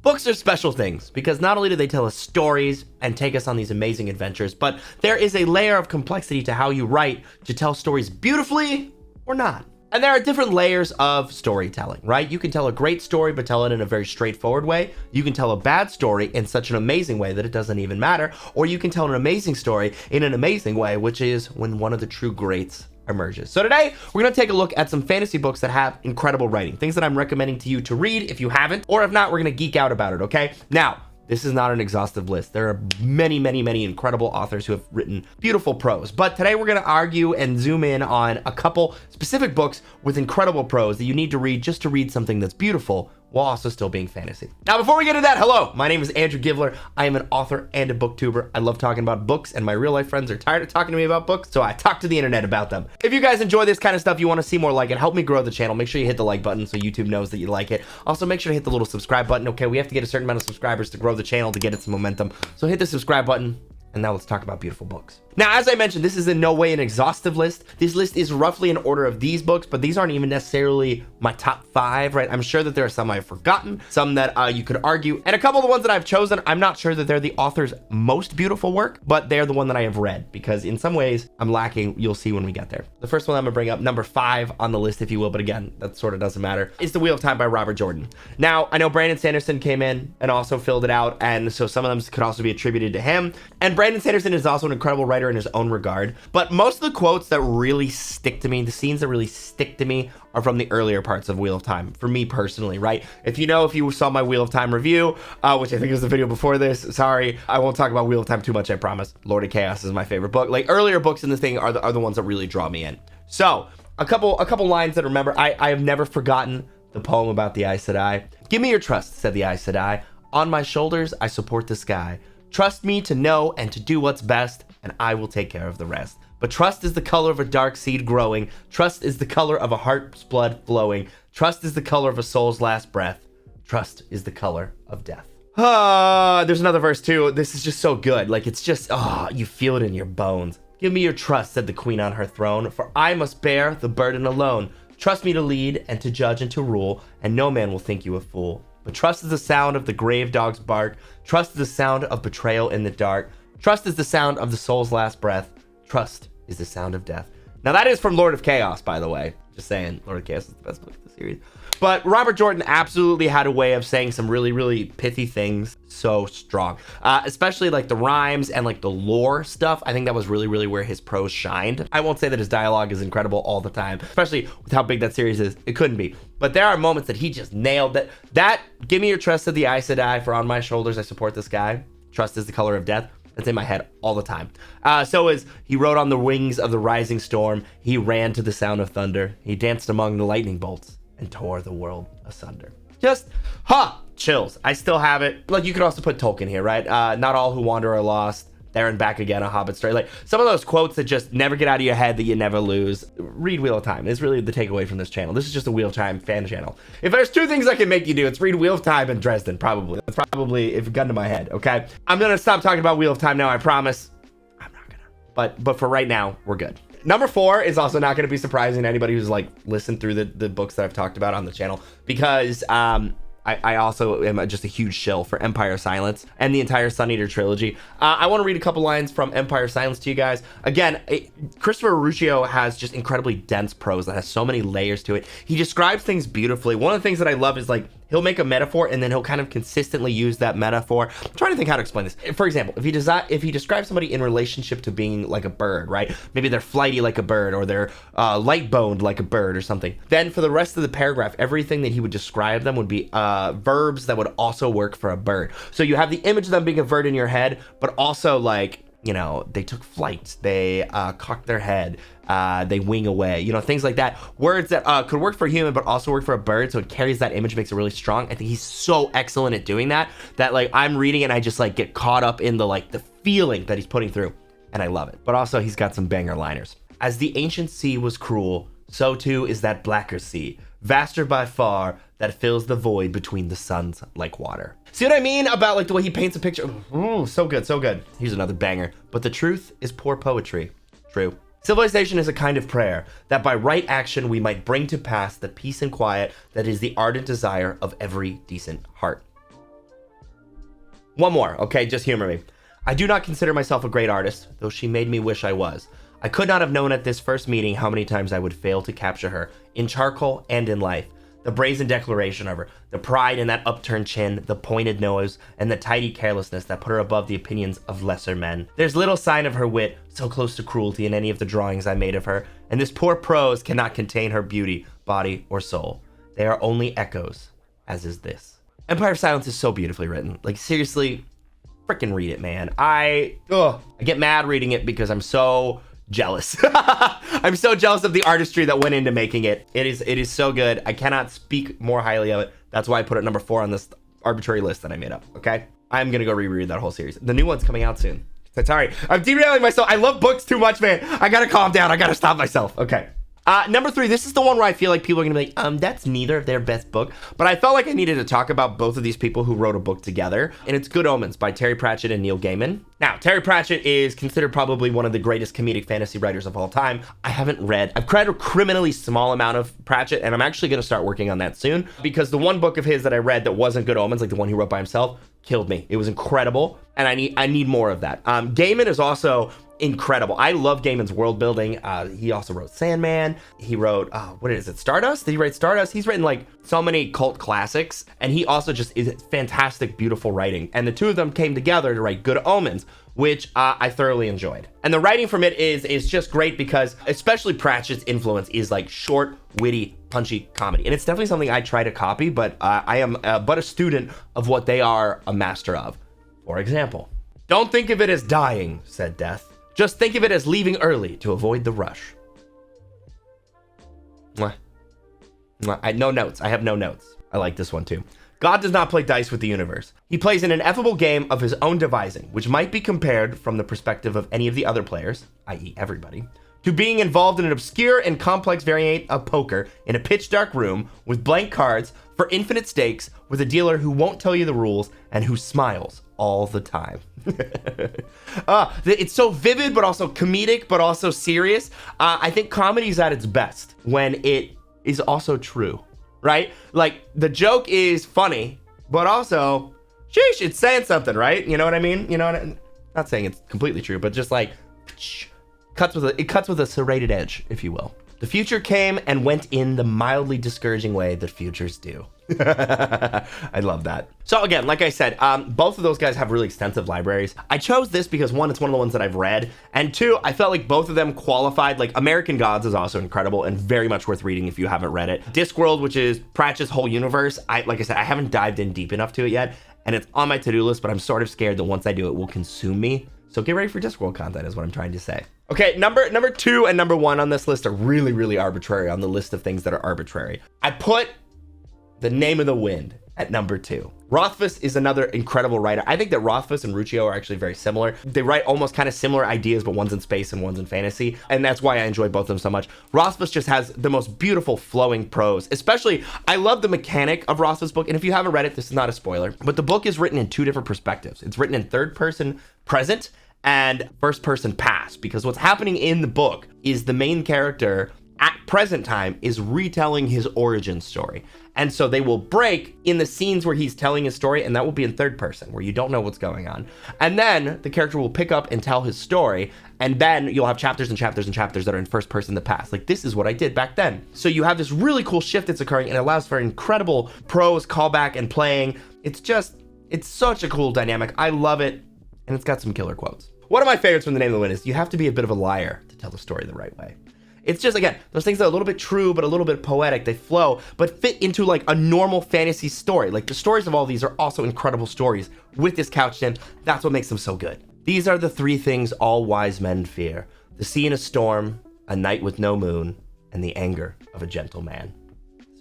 Books are special things because not only do they tell us stories and take us on these amazing adventures, but there is a layer of complexity to how you write to tell stories beautifully or not. And there are different layers of storytelling, right? You can tell a great story, but tell it in a very straightforward way. You can tell a bad story in such an amazing way that it doesn't even matter. Or you can tell an amazing story in an amazing way, which is when one of the true greats emerges. So today, we're going to take a look at some fantasy books that have incredible writing, things that I'm recommending to you to read if you haven't, or if not, we're going to geek out about it, okay? Now, this is not an exhaustive list. There are many, many, many incredible authors who have written beautiful prose. But today we're going to argue and zoom in on a couple specific books with incredible prose that you need to read just to read something that's beautiful while also still being fantasy. Now, before we get into that, hello, my name is Andrew Givler. I am an author and a booktuber. I love talking about books, and my real life friends are tired of talking to me about books, so I talk to the internet about them. If you guys enjoy this kind of stuff, you want to see more like it, help me grow the channel, make sure you hit the like button so YouTube knows that you like it. Also, make sure to hit the little subscribe button. Okay, we have to get a certain amount of subscribers to grow the channel to get it some momentum. So hit the subscribe button, and now let's talk about beautiful books. Now, as I mentioned, this is in no way an exhaustive list. This list is roughly in order of these books, but these aren't even necessarily my top 5, right? I'm sure that there are some I've forgotten, some that you could argue, and a couple of the ones that I've chosen, I'm not sure that they're the author's most beautiful work, but they're the one that I have read, because in some ways, I'm lacking. You'll see when we get there. The first one I'm gonna bring up, number 5 on the list, if you will, but again, that sort of doesn't matter, is The Wheel of Time by Robert Jordan. Now, I know Brandon Sanderson came in and also filled it out, and so some of them could also be attributed to him, and Brandon Sanderson is also an incredible writer in his own regard. But most of the quotes that really stick to me, the scenes that really stick to me, are from the earlier parts of Wheel of Time, for me personally, right? If you saw my Wheel of Time review, which I think was the video before this, sorry, I won't talk about Wheel of Time too much, I promise. Lord of Chaos is my favorite book. Like, earlier books in this thing are the ones that really draw me in. So, a couple lines that remember, I have never forgotten the poem about the Aes Sedai. Give me your trust, said the Aes Sedai. On my shoulders, I support the sky. Trust me to know and to do what's best, and I will take care of the rest. But trust is the color of a dark seed growing. Trust is the color of a heart's blood flowing. Trust is the color of a soul's last breath. Trust is the color of death. There's another verse too. This is just so good. Like, it's just, you feel it in your bones. Give me your trust, said the queen on her throne, for I must bear the burden alone. Trust me to lead and to judge and to rule, and no man will think you a fool. But trust is the sound of the grave dog's bark. Trust is the sound of betrayal in the dark. Trust is the sound of the soul's last breath. Trust is the sound of death. Now, that is from Lord of Chaos, by the way. Just saying, Lord of Chaos is the best book of the series. But Robert Jordan absolutely had a way of saying some really, really pithy things so strong. Especially like the rhymes and like the lore stuff. I think that was really, really where his prose shined. I won't say that his dialogue is incredible all the time, especially with how big that series is. It couldn't be. But there are moments that he just nailed. That give me your trust, said the Aes Sedai, for on my shoulders I support the sky. Trust is the color of death. That's in my head all the time. So is he rode on the wings of the rising storm. He ran to the sound of thunder. He danced among the lightning bolts and tore the world asunder. Just, chills. I still have it. Like, you could also put Tolkien here, right? Not all who wander are lost. There and back again, a hobbit story. Like, some of those quotes that just never get out of your head that you never lose. Read Wheel of Time. It's really the takeaway from this channel. This is just a Wheel of Time fan channel. If there's 2 things I can make you do, it's read Wheel of Time and Dresden, probably. That's probably, if it gun to my head, okay? I'm gonna stop talking about Wheel of Time now, I promise. I'm not gonna. But for right now, we're good. Number 4 is also not going to be surprising to anybody who's like listened through the books that I've talked about on the channel, because I also am just a huge shill for Empire of Silence and the entire Sun Eater trilogy. I want to read a couple lines from Empire of Silence to you guys. Again, Christopher Ruccio has just incredibly dense prose that has so many layers to it. He describes things beautifully. One of the things that I love is, like, he'll make a metaphor and then he'll kind of consistently use that metaphor. I'm trying to think how to explain this. For example, if he describes somebody in relationship to being like a bird, right? Maybe they're flighty like a bird, or they're light-boned like a bird or something. Then for the rest of the paragraph, everything that he would describe them would be verbs that would also work for a bird. So you have the image of them being a bird in your head, but also, like, you know, they took flight, they cocked their head, they wing away, you know, things like that. Words that could work for a human, but also work for a bird. So it carries that image, makes it really strong. I think he's so excellent at doing that, like, I'm reading and I just like get caught up in the feeling that he's putting through, and I love it. But also he's got some banger liners. As the ancient sea was cruel, so too is that blacker sea, vaster by far, that fills the void between the suns like water. See what I mean about, like, the way he paints a picture? Ooh, so good, so good. Here's another banger. But the truth is poor poetry. True. Civilization is a kind of prayer that by right action we might bring to pass the peace and quiet that is the ardent desire of every decent heart. One more, okay? Just humor me. I do not consider myself a great artist, though she made me wish I was. I could not have known at this first meeting how many times I would fail to capture her, in charcoal and in life. The brazen declaration of her, the pride in that upturned chin, the pointed nose, and the tidy carelessness that put her above the opinions of lesser men. There's little sign of her wit, so close to cruelty in any of the drawings I made of her, and this poor prose cannot contain her beauty, body, or soul. They are only echoes, as is this. Empire of Silence is so beautifully written. Like, seriously, freaking read it, man. I get mad reading it because I'm so jealous. I'm so jealous of the artistry that went into making it. It is so good. I cannot speak more highly of it. That's why I put it number 4 on this arbitrary list that I made up, okay? I'm gonna go reread that whole series. The new one's coming out soon. Sorry, I'm derailing myself. I love books too much, man. I gotta calm down. I gotta stop myself. Okay. Number 3, this is the one where I feel like people are gonna be like, that's neither of their best book. But I felt like I needed to talk about both of these people who wrote a book together. And it's Good Omens by Terry Pratchett and Neil Gaiman. Now, Terry Pratchett is considered probably one of the greatest comedic fantasy writers of all time. I've read a criminally small amount of Pratchett, and I'm actually gonna start working on that soon. Because the one book of his that I read that wasn't Good Omens, like the one he wrote by himself, killed me. It was incredible, and I need more of that. Gaiman is also incredible. I love Gaiman's world building. He also wrote Sandman. He wrote, what is it, Stardust? Did he write Stardust? He's written like so many cult classics, and he also just is fantastic, beautiful writing. And the two of them came together to write Good Omens, which I thoroughly enjoyed. And the writing from it is just great because especially Pratchett's influence is like short, witty, punchy comedy. And it's definitely something I try to copy, but I am but a student of what they are a master of. For example, don't think of it as dying, said Death. Just think of it as leaving early to avoid the rush. No notes. I have no notes. I like this one too. God does not play dice with the universe. He plays an ineffable game of his own devising, which might be compared from the perspective of any of the other players, i.e. everybody, to being involved in an obscure and complex variant of poker in a pitch dark room with blank cards for infinite stakes with a dealer who won't tell you the rules and who smiles all the time. It's so vivid, but also comedic, but also serious. I think comedy is at its best when it is also true, right? Like the joke is funny, but also, sheesh, it's saying something, right? You know what I mean? You know what not saying it's completely true, but just like cuts with a serrated edge, if you will. The future came and went in the mildly discouraging way that futures do. I love that. So again, like I said, both of those guys have really extensive libraries. I chose this because 1, it's one of the ones that I've read, and 2, I felt like both of them qualified. Like American Gods is also incredible and very much worth reading if you haven't read it. Discworld, which is Pratchett's whole universe, like I said, I haven't dived in deep enough to it yet, and it's on my to-do list, but I'm sort of scared that once I do, it will consume me. So get ready for Discworld content is what I'm trying to say. Okay, number 2 and number 1 on this list are really, really arbitrary on the list of things that are arbitrary. I put The Name of the Wind at number 2. Rothfuss is another incredible writer. I think that Rothfuss and Ruccio are actually very similar. They write almost kind of similar ideas, but one's in space and one's in fantasy. And that's why I enjoy both of them so much. Rothfuss just has the most beautiful flowing prose. Especially, I love the mechanic of Rothfuss' book. And if you haven't read it, this is not a spoiler. But the book is written in 2 different perspectives. It's written in third person present and first person past. Because what's happening in the book is the main character at present time is retelling his origin story. And so they will break in the scenes where he's telling his story, and that will be in third person, where you don't know what's going on. And then the character will pick up and tell his story, and then you'll have chapters and chapters and chapters that are in first person in the past. Like, this is what I did back then. So you have this really cool shift that's occurring, and it allows for incredible prose, callback, and playing. It's such a cool dynamic. I love it, and it's got some killer quotes. One of my favorites from The Name of the Wind is, you have to be a bit of a liar to tell the story the right way. It's just, again, those things that are a little bit true, but a little bit poetic. They flow, but fit into like a normal fantasy story. Like the stories of all these are also incredible stories with this couched in. That's what makes them so good. These are the 3 things all wise men fear: the sea in a storm, a night with no moon, and the anger of a gentle man.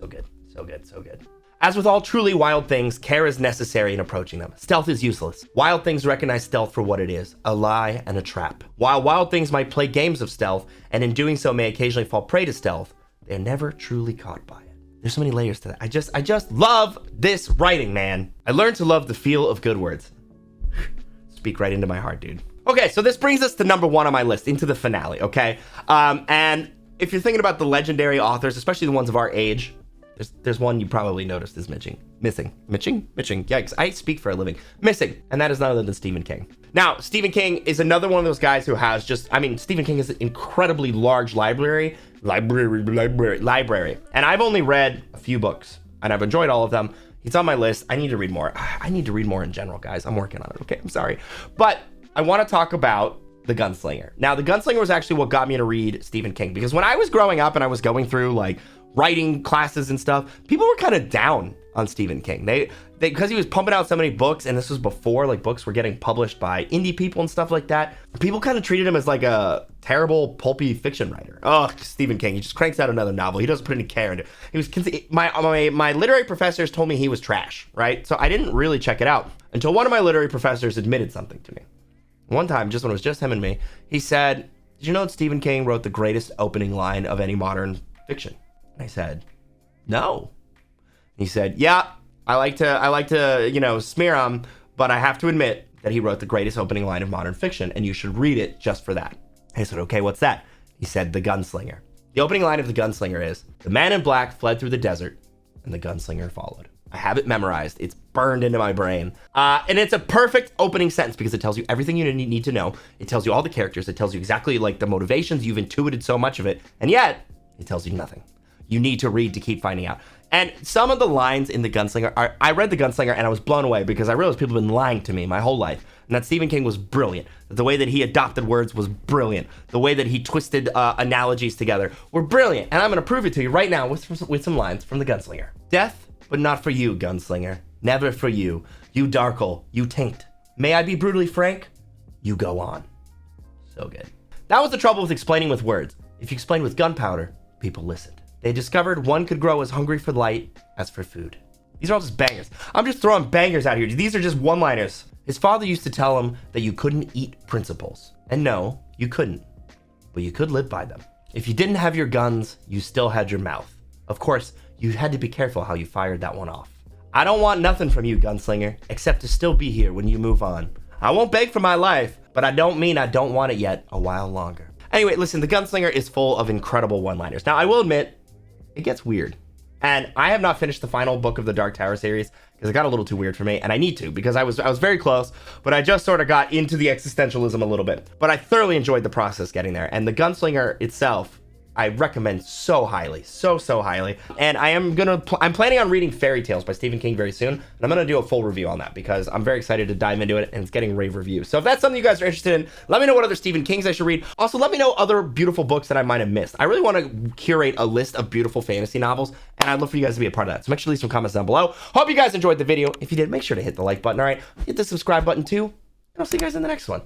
So good, so good, so good. As with all truly wild things, care is necessary in approaching them. Stealth is useless. Wild things recognize stealth for what it is, a lie and a trap. While wild things might play games of stealth, and in doing so may occasionally fall prey to stealth, they're never truly caught by it. There's so many layers to that. I just love this writing, man. I learned to love the feel of good words. Speak right into my heart, dude. Okay, so this brings us to number 1 on my list, into the finale, okay? And if you're thinking about the legendary authors, especially the ones of our age, There's one you probably noticed is missing. Yikes, I speak for a living. Missing, and that is none other than Stephen King. Now, Stephen King is another one of those guys who has Stephen King has an incredibly large library. And I've only read a few books, and I've enjoyed all of them. He's on my list. I need to read more. I need to read more in general, guys. I'm working on it, okay? I'm sorry. But I want to talk about The Gunslinger. Now, The Gunslinger was actually what got me to read Stephen King, because when I was growing up and I was going through like writing classes and stuff, people were kind of down on Stephen King. They because he was pumping out so many books, and this was before like books were getting published by indie people and stuff like that. People kind of treated him as like a terrible pulpy fiction writer. Oh, Stephen King, he just cranks out another novel. He doesn't put any care into it. He was my literary professors told me he was trash, right? So I didn't really check it out until one of my literary professors admitted something to me. One time, just when it was just him and me, he said, "Did you know that Stephen King wrote the greatest opening line of any modern fiction?" And I said, "No." He said, "Yeah, I like to, smear him, but I have to admit that he wrote the greatest opening line of modern fiction, and you should read it just for that." I said, "Okay, what's that?" He said, "The Gunslinger." The opening line of The Gunslinger is, "The man in black fled through the desert, and the gunslinger followed." I have it memorized. It's burned into my brain. And it's a perfect opening sentence because it tells you everything you need to know. It tells you all the characters. It tells you exactly like the motivations. You've intuited so much of it, and yet it tells you nothing. You need to read to keep finding out. And some of the lines in The Gunslinger I read The Gunslinger and I was blown away because I realized people have been lying to me my whole life. And that Stephen King was brilliant. That the way that he adopted words was brilliant. The way that he twisted analogies together were brilliant. And I'm going to prove it to you right now with some lines from The Gunslinger. "Death, but not for you, gunslinger. Never for you. You darkle, you taint. May I be brutally frank? You go on." So good. That was the trouble with explaining with words. If you explained with gunpowder, people listened. They discovered one could grow as hungry for light as for food. These are all just bangers. I'm just throwing bangers out here. These are just one-liners. His father used to tell him that you couldn't eat principles. And no, you couldn't. But you could live by them. If you didn't have your guns, you still had your mouth. Of course, you had to be careful how you fired that one off. I don't want nothing from you, gunslinger, except to still be here when you move on. I won't beg for my life, but I don't mean I don't want it yet a while longer. Anyway, listen, The Gunslinger is full of incredible one-liners. Now, I will admit, it gets weird. And I have not finished the final book of the Dark Tower series because it got a little too weird for me, and I need to because I was very close, but I just sort of got into the existentialism a little bit. But I thoroughly enjoyed the process getting there, and The Gunslinger itself, I recommend so highly, so highly. And I'm planning on reading Fairy Tales by Stephen King very soon, and I'm gonna do a full review on that because I'm very excited to dive into it, and it's getting rave reviews. So if that's something you guys are interested in, let me know what other Stephen Kings I should read. Also, let me know other beautiful books that I might have missed. I really want to curate a list of beautiful fantasy novels, and I'd love for you guys to be a part of that. So make sure to leave some comments down below. Hope you guys enjoyed the video. If you did, make sure to hit the like button, all right? Hit the subscribe button too, and I'll see you guys in the next one.